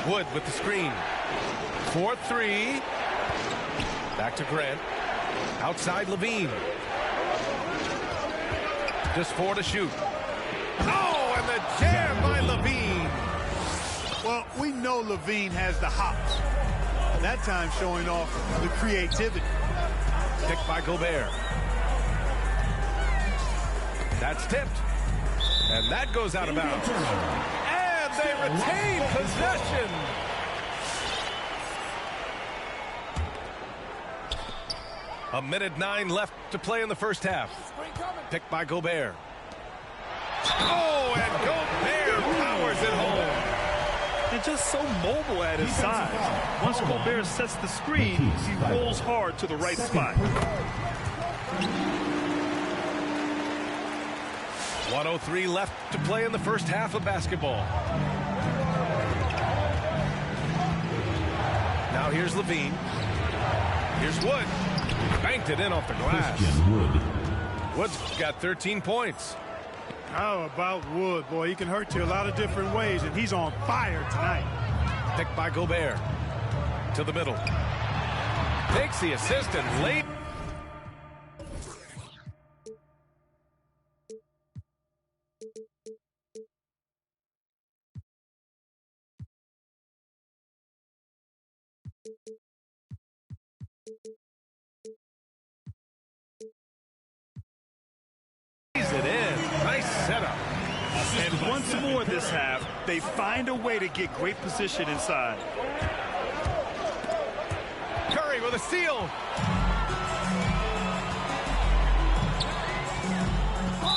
Wood with the screen. 4-3. Back to Grant. Outside Levine. Just 4 to shoot. Oh, and the jam by Levine. Well, we know Levine has the hops. That time showing off the creativity. Picked by Gobert. That's tipped. And that goes out of bounds. And they retain possession. A minute 9 left to play in the first half. Picked by Gobert. Oh, and Gobert powers it home. And just so mobile at his size. Once Gobert sets the screen, he rolls hard to the right spot. 1:03 left to play in the first half of basketball. Now here's Levine. Here's Wood. Banked it in off the glass. Wood's got 13 points. How about Wood? Boy, he can hurt you a lot of different ways, and he's on fire tonight. Picked by Gobert. To the middle. Takes the assist and late. It in. Nice setup. And once more this half, they find a way to get great position inside. Curry with a steal.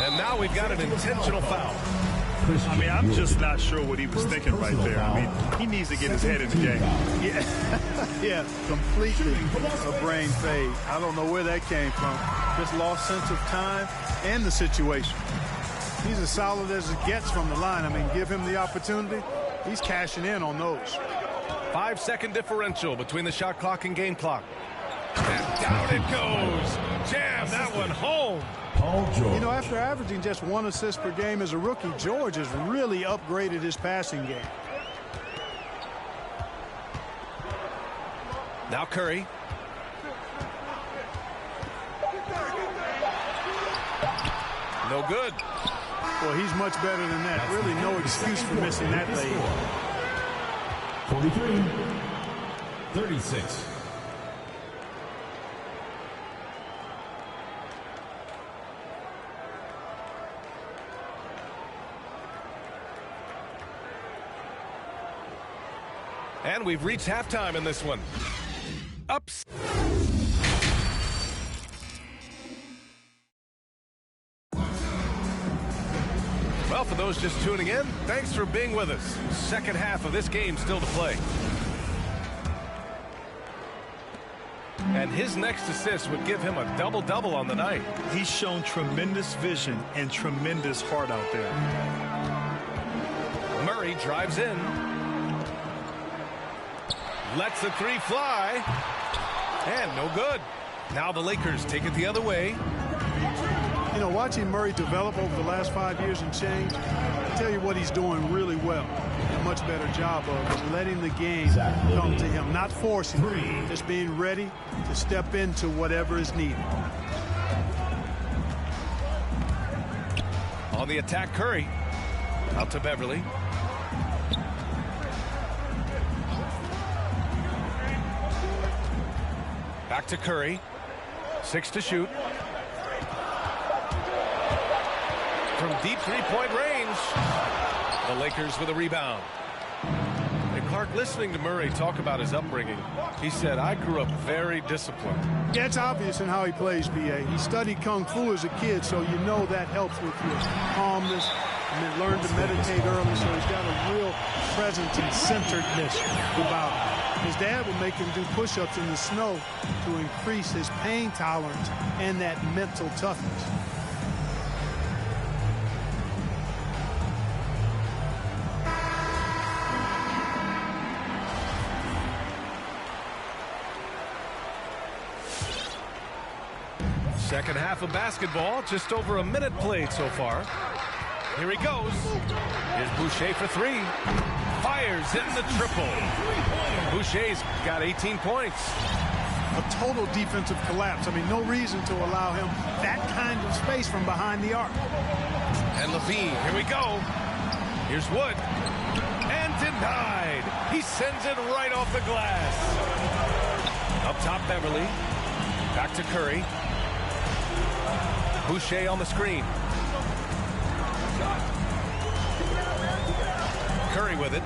And now we've got an intentional foul. I mean, I'm just not sure what he was thinking right there. I mean, he needs to get his head in the game. Yeah, completely a brain fade. I don't know where that came from. Just lost sense of time and the situation. He's as solid as it gets from the line. I mean, give him the opportunity. He's cashing in on those. 5-second differential between the shot clock and game clock. And down it goes. Jam that one home. You know, after averaging just 1 assist per game as a rookie, George has really upgraded his passing game. Now Curry. No good. Well, he's much better than that. Really no excuse for missing that lead. 43-36. And we've reached halftime in this one. Ups. Well, for those just tuning in, thanks for being with us. Second half of this game still to play. And his next assist would give him a double-double on the night. He's shown tremendous vision and tremendous heart out there. Murray drives in. Lets the three fly. And no good. Now the Lakers take it the other way. You know, watching Murray develop over the last 5 years and change, I tell you what he's doing really well. A much better job of is letting the game come to him, not forcing it, just being ready to step into whatever is needed. On the attack, Curry. Out to Beverly. Back to Curry. 6 to shoot. From deep three-point range. The Lakers with a rebound. And Clark, listening to Murray talk about his upbringing, he said, I grew up very disciplined. Yeah, it's obvious in how he plays, B.A. He studied Kung Fu as a kid, so you know that helps with your calmness. And learned to meditate early, so he's got a real presence and centeredness about him. His dad would make him do push-ups in the snow to increase his pain tolerance and that mental toughness. Second half of basketball, just over a minute played so far. Here he goes. Here's Boucher for 3. Fires in the triple. Boucher's got 18 points. A total defensive collapse. I mean, no reason to allow him that kind of space from behind the arc. And Levine, here we go. Here's Wood. And denied. He sends it right off the glass. Up top, Beverly. Back to Curry. Boucher on the screen. Curry with it.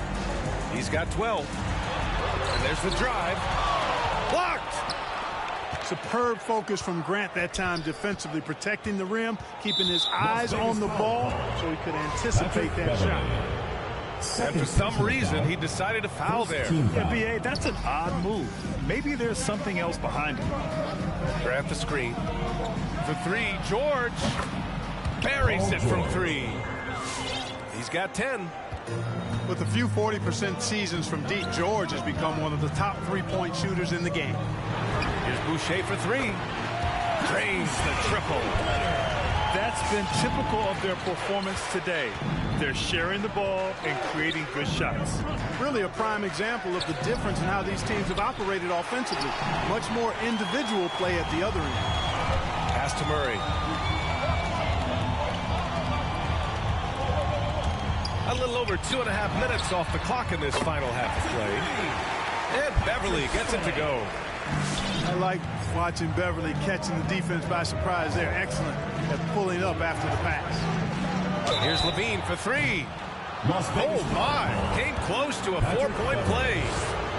He's got 12. And there's the drive. Blocked! Superb focus from Grant that time defensively, protecting the rim, keeping his eyes on the ball so he could anticipate that shot. And for some reason, he decided to foul there. Yeah, B.A., that's an odd move. Maybe there's something else behind it. Grant the screen. For 3, George buries it from 3. He's got 10. With a few 40% seasons from deep, George has become one of the top three-point shooters in the game. Here's Boucher for 3. Drains the triple. That's been typical of their performance today. They're sharing the ball and creating good shots. Really a prime example of the difference in how these teams have operated offensively. Much more individual play at the other end. Pass to Murray. A little over 2.5 minutes off the clock in this final half of play. And Beverly gets it to go. I like watching Beverly catching the defense by surprise. They're excellent at pulling up after the pass. Here's Levine for 3. Oh my! Came close to a 4-point play.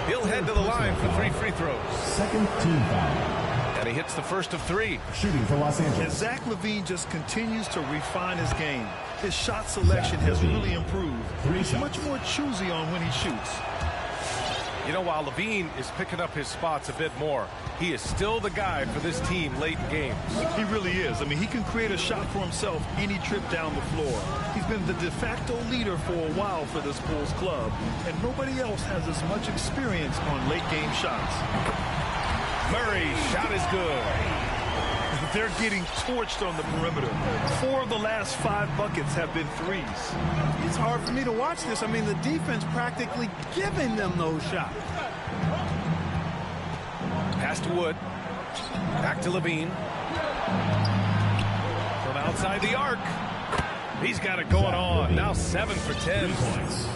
He'll head to the line for 3 free throws. Second team foul. And he hits the first of 3. Shooting for Los Angeles. And Zach LaVine just continues to refine his game. His shot selection has really improved. He's much more choosy on when he shoots. You know, while Levine is picking up his spots a bit more, he is still the guy for this team late in games. He really is. I mean, he can create a shot for himself any trip down the floor. He's been the de facto leader for a while for this Bulls club, and nobody else has as much experience on late game shots. Murray's shot is good. They're getting torched on the perimeter. 4 of the last 5 buckets have been threes. It's hard for me to watch this. I mean, the defense practically giving them those shots. Pass to Wood. Back to Levine. From outside the arc. He's got it going on. Now 7 for 10 points.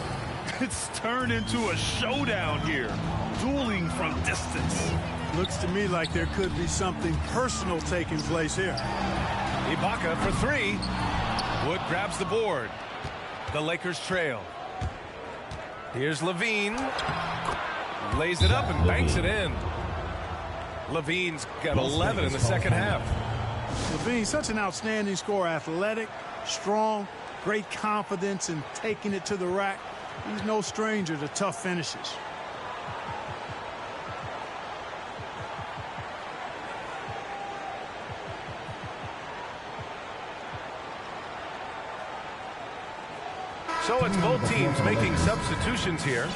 It's turned into a showdown here. Dueling from distance. Looks to me like there could be something personal taking place here. Ibaka for 3. Wood grabs the board. The Lakers trail. Here's Levine. Lays it up and banks it in. Levine's got 11 in the second half. Levine, such an outstanding scorer. Athletic, strong, great confidence in taking it to the rack. He's no stranger to tough finishes. So it's both teams making substitutions here.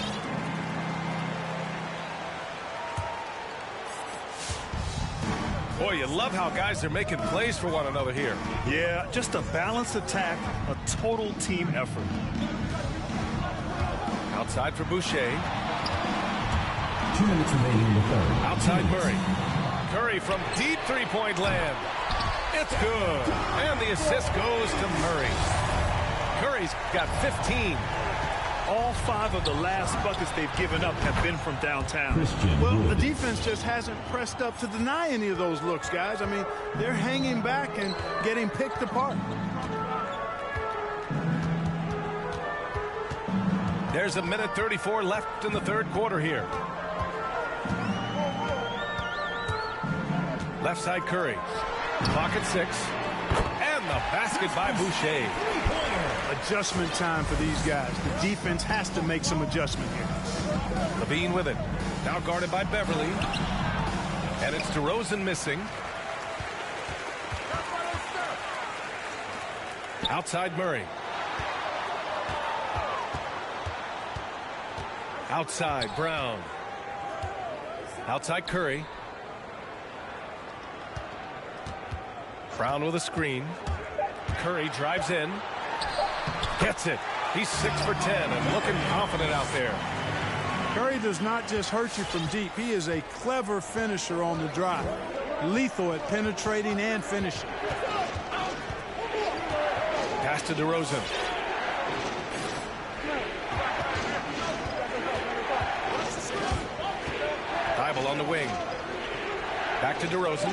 Boy, you love how guys are making plays for one another here. Yeah, just a balanced attack, a total team effort. Outside for Boucher. 2 minutes remaining in the third. Outside Murray. Curry from deep three-point land. It's good. And the assist goes to Murray. Curry's got 15. all 5 of the last buckets they've given up have been from downtown. Well, the defense just hasn't pressed up to deny any of those looks, guys. I mean, they're hanging back and getting picked apart. There's a minute 34 left in the third quarter here. Left side Curry. Clock at 6. And the basket by Boucher. Adjustment time for these guys. The defense has to make some adjustment here. Levine with it. Now guarded by Beverly. And it's DeRozan missing. Outside Murray. Outside Brown. Outside Curry. Brown with a screen. Curry drives in. Gets it. He's 6 for 10 and looking confident out there. Curry does not just hurt you from deep. He is a clever finisher on the drive. Lethal at penetrating and finishing. Pass to DeRozan. Bible on the wing. Back to DeRozan.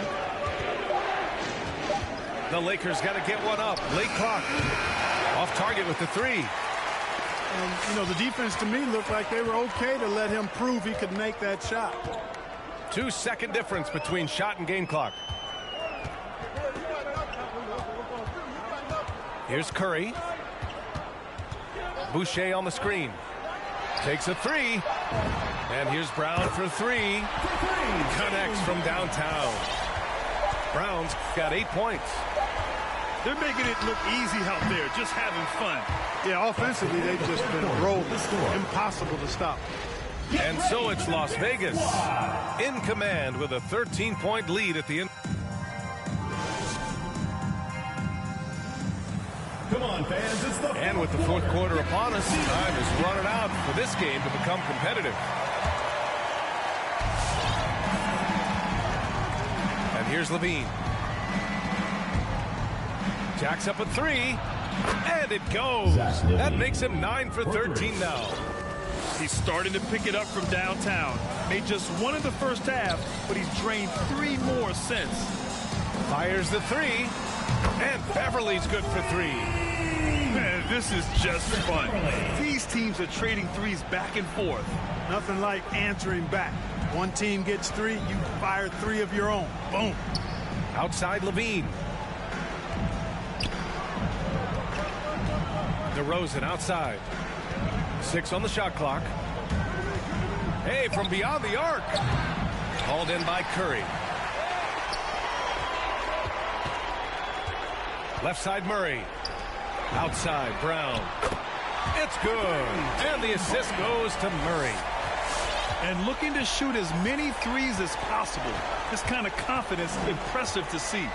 The Lakers got to get one up. Late clock. Off target with the 3. And, you know, the defense to me looked like they were okay to let him prove he could make that shot. 2-second difference between shot and game clock. Here's Curry. Boucher on the screen. Takes a 3. And here's Brown for 3. Connects from downtown. Brown's got 8 points. They're making it look easy out there, just having fun. Yeah, offensively, they've just been rolling. Impossible to stop. And so it's Las Vegas in command with a 13-point lead at the end. Come on, fans. It's the and with the fourth quarter upon us, time is running out for this game to become competitive. And here's Levine. Jacks up a 3, and it goes. That makes him 9 for 13 now. He's starting to pick it up from downtown. Made just 1 in the first half, but he's drained 3 more since. Fires the 3, and Beverly's good for 3. Man, this is just fun. These teams are trading threes back and forth. Nothing like answering back. One team gets 3, you fire 3 of your own. Boom. Outside Levine. DeRozan outside. 6 on the shot clock. Hey, from beyond the arc. Called in by Curry. Left side Murray. Outside Brown. It's good. And the assist goes to Murray. And looking to shoot as many threes as possible. This kind of confidence is impressive to see.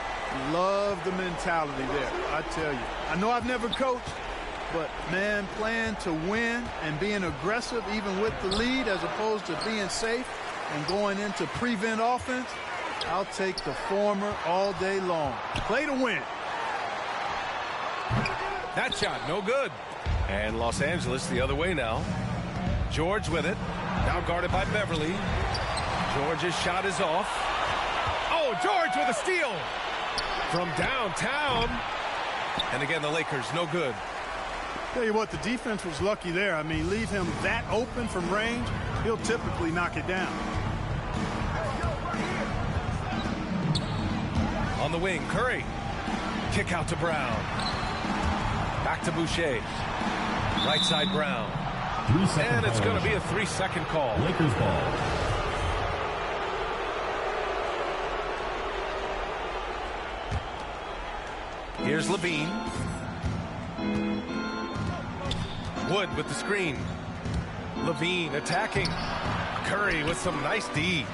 Love the mentality there, I tell you. I know I've never coached, but, man, playing to win and being aggressive even with the lead as opposed to being safe and going into prevent offense, I'll take the former all day long. Play to win. That shot, no good. And Los Angeles the other way now. George with it. Now guarded by Beverly. George's shot is off. Oh, George with a steal from downtown. And again, the Lakers, no good. Tell you what, the defense was lucky there. I mean, leave him that open from range, he'll typically knock it down. On the wing, Curry. Kick out to Brown. Back to Boucher. Right side Brown. And it's going to be a 3-second call. Lakers ball. Here's Levine. Wood with the screen. Levine attacking. Curry with some nice D.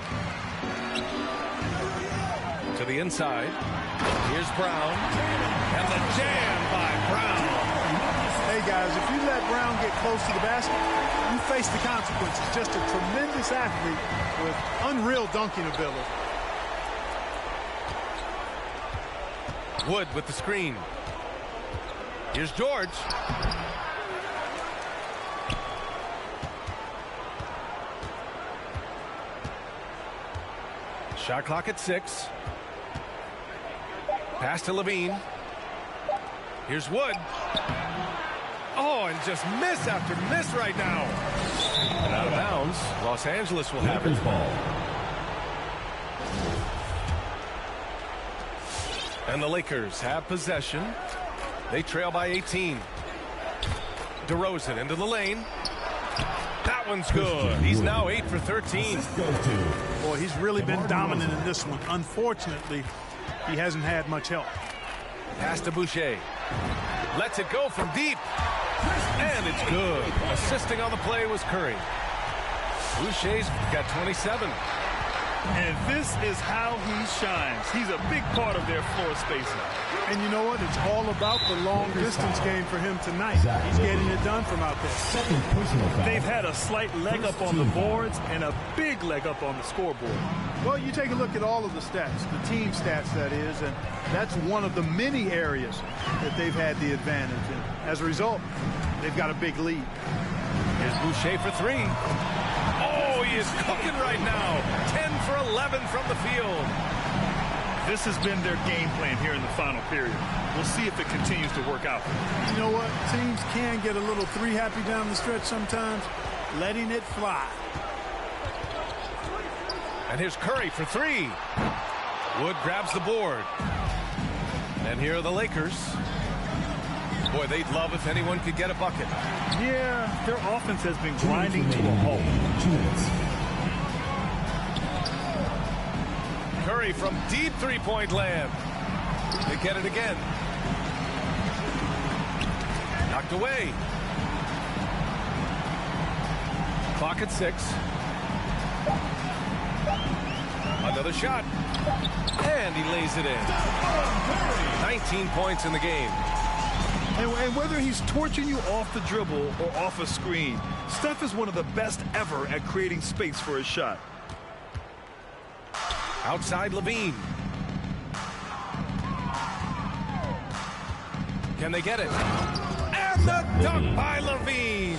To the inside. Here's Brown. And the jam by Brown. Hey, guys, if you let Brown get close to the basket, you face the consequences. Just a tremendous athlete with unreal dunking ability. Wood with the screen. Here's George. Shot clock at 6. Pass to Levine. Here's Wood. Oh, and just miss after miss right now. And out of bounds. Los Angeles will have it. Ball. And the Lakers have possession. They trail by 18. DeRozan into the lane. That one's good. He's now 8 for 13. Boy, he's really been dominant in this one. Unfortunately, he hasn't had much help. Pass to Boucher. Lets it go from deep. And it's good. Assisting on the play was Curry. Boucher's got 27. And this is how he shines. He's a big part of their floor spacing. And you know what? It's all about the long distance game for him tonight. He's getting it done from out there. They've had a slight leg up on the boards and a big leg up on the scoreboard. Well, you take a look at all of the stats, the team stats that is, and that's one of the many areas that they've had the advantage in. As a result, they've got a big lead. Here's Boucher for 3. Oh, he is cooking right now. 10 for 11 from the field. This has been their game plan here in the final period. We'll see if it continues to work out. You know what? Teams can get a little three happy down the stretch sometimes, letting it fly. And here's Curry for 3. Wood grabs the board. And here are the Lakers. Boy, they'd love if anyone could get a bucket. Yeah, their offense has been grinding to a halt. Curry from deep three-point land. They get it again. Knocked away. Clock at 6. Another shot. And he lays it in. 19 points in the game. And whether he's torching you off the dribble or off a screen, Steph is one of the best ever at creating space for his shot. Outside Levine. Can they get it? And the dunk by Levine.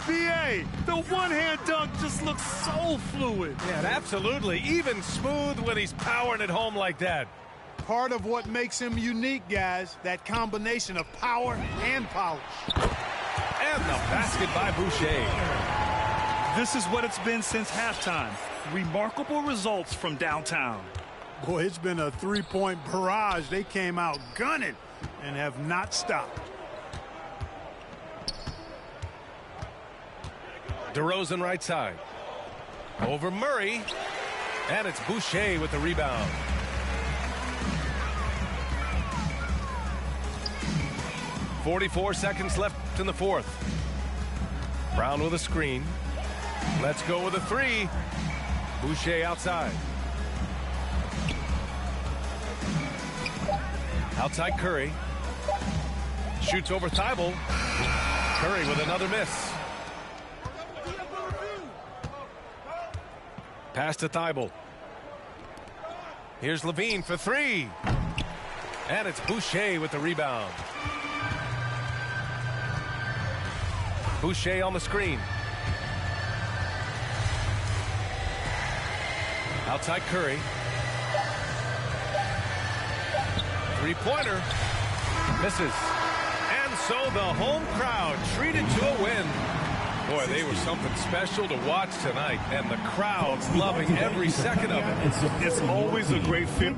B.A., the one-hand dunk just looks so fluid. Yeah, absolutely. Even smooth when he's powering it home like that. Part of what makes him unique, guys, that combination of power and polish. And the basket by Boucher. This is what it's been since halftime. Remarkable results from downtown. Boy, it's been a three-point barrage. They came out gunning and have not stopped. DeRozan right side. Over Murray. And it's Boucher with the rebound. .44 seconds left in the fourth. Brown with a screen. Let's go with a 3. Boucher outside. Outside Curry. Shoots over Thibault. Curry with another miss. Pass to Thibault. Here's Levine for 3. And it's Boucher with the rebound. Boucher on the screen. Outside Curry. Three-pointer. Misses. And so the home crowd treated to a win. Boy, they were something special to watch tonight, and the crowd's loving every second of it. It's always a great fit.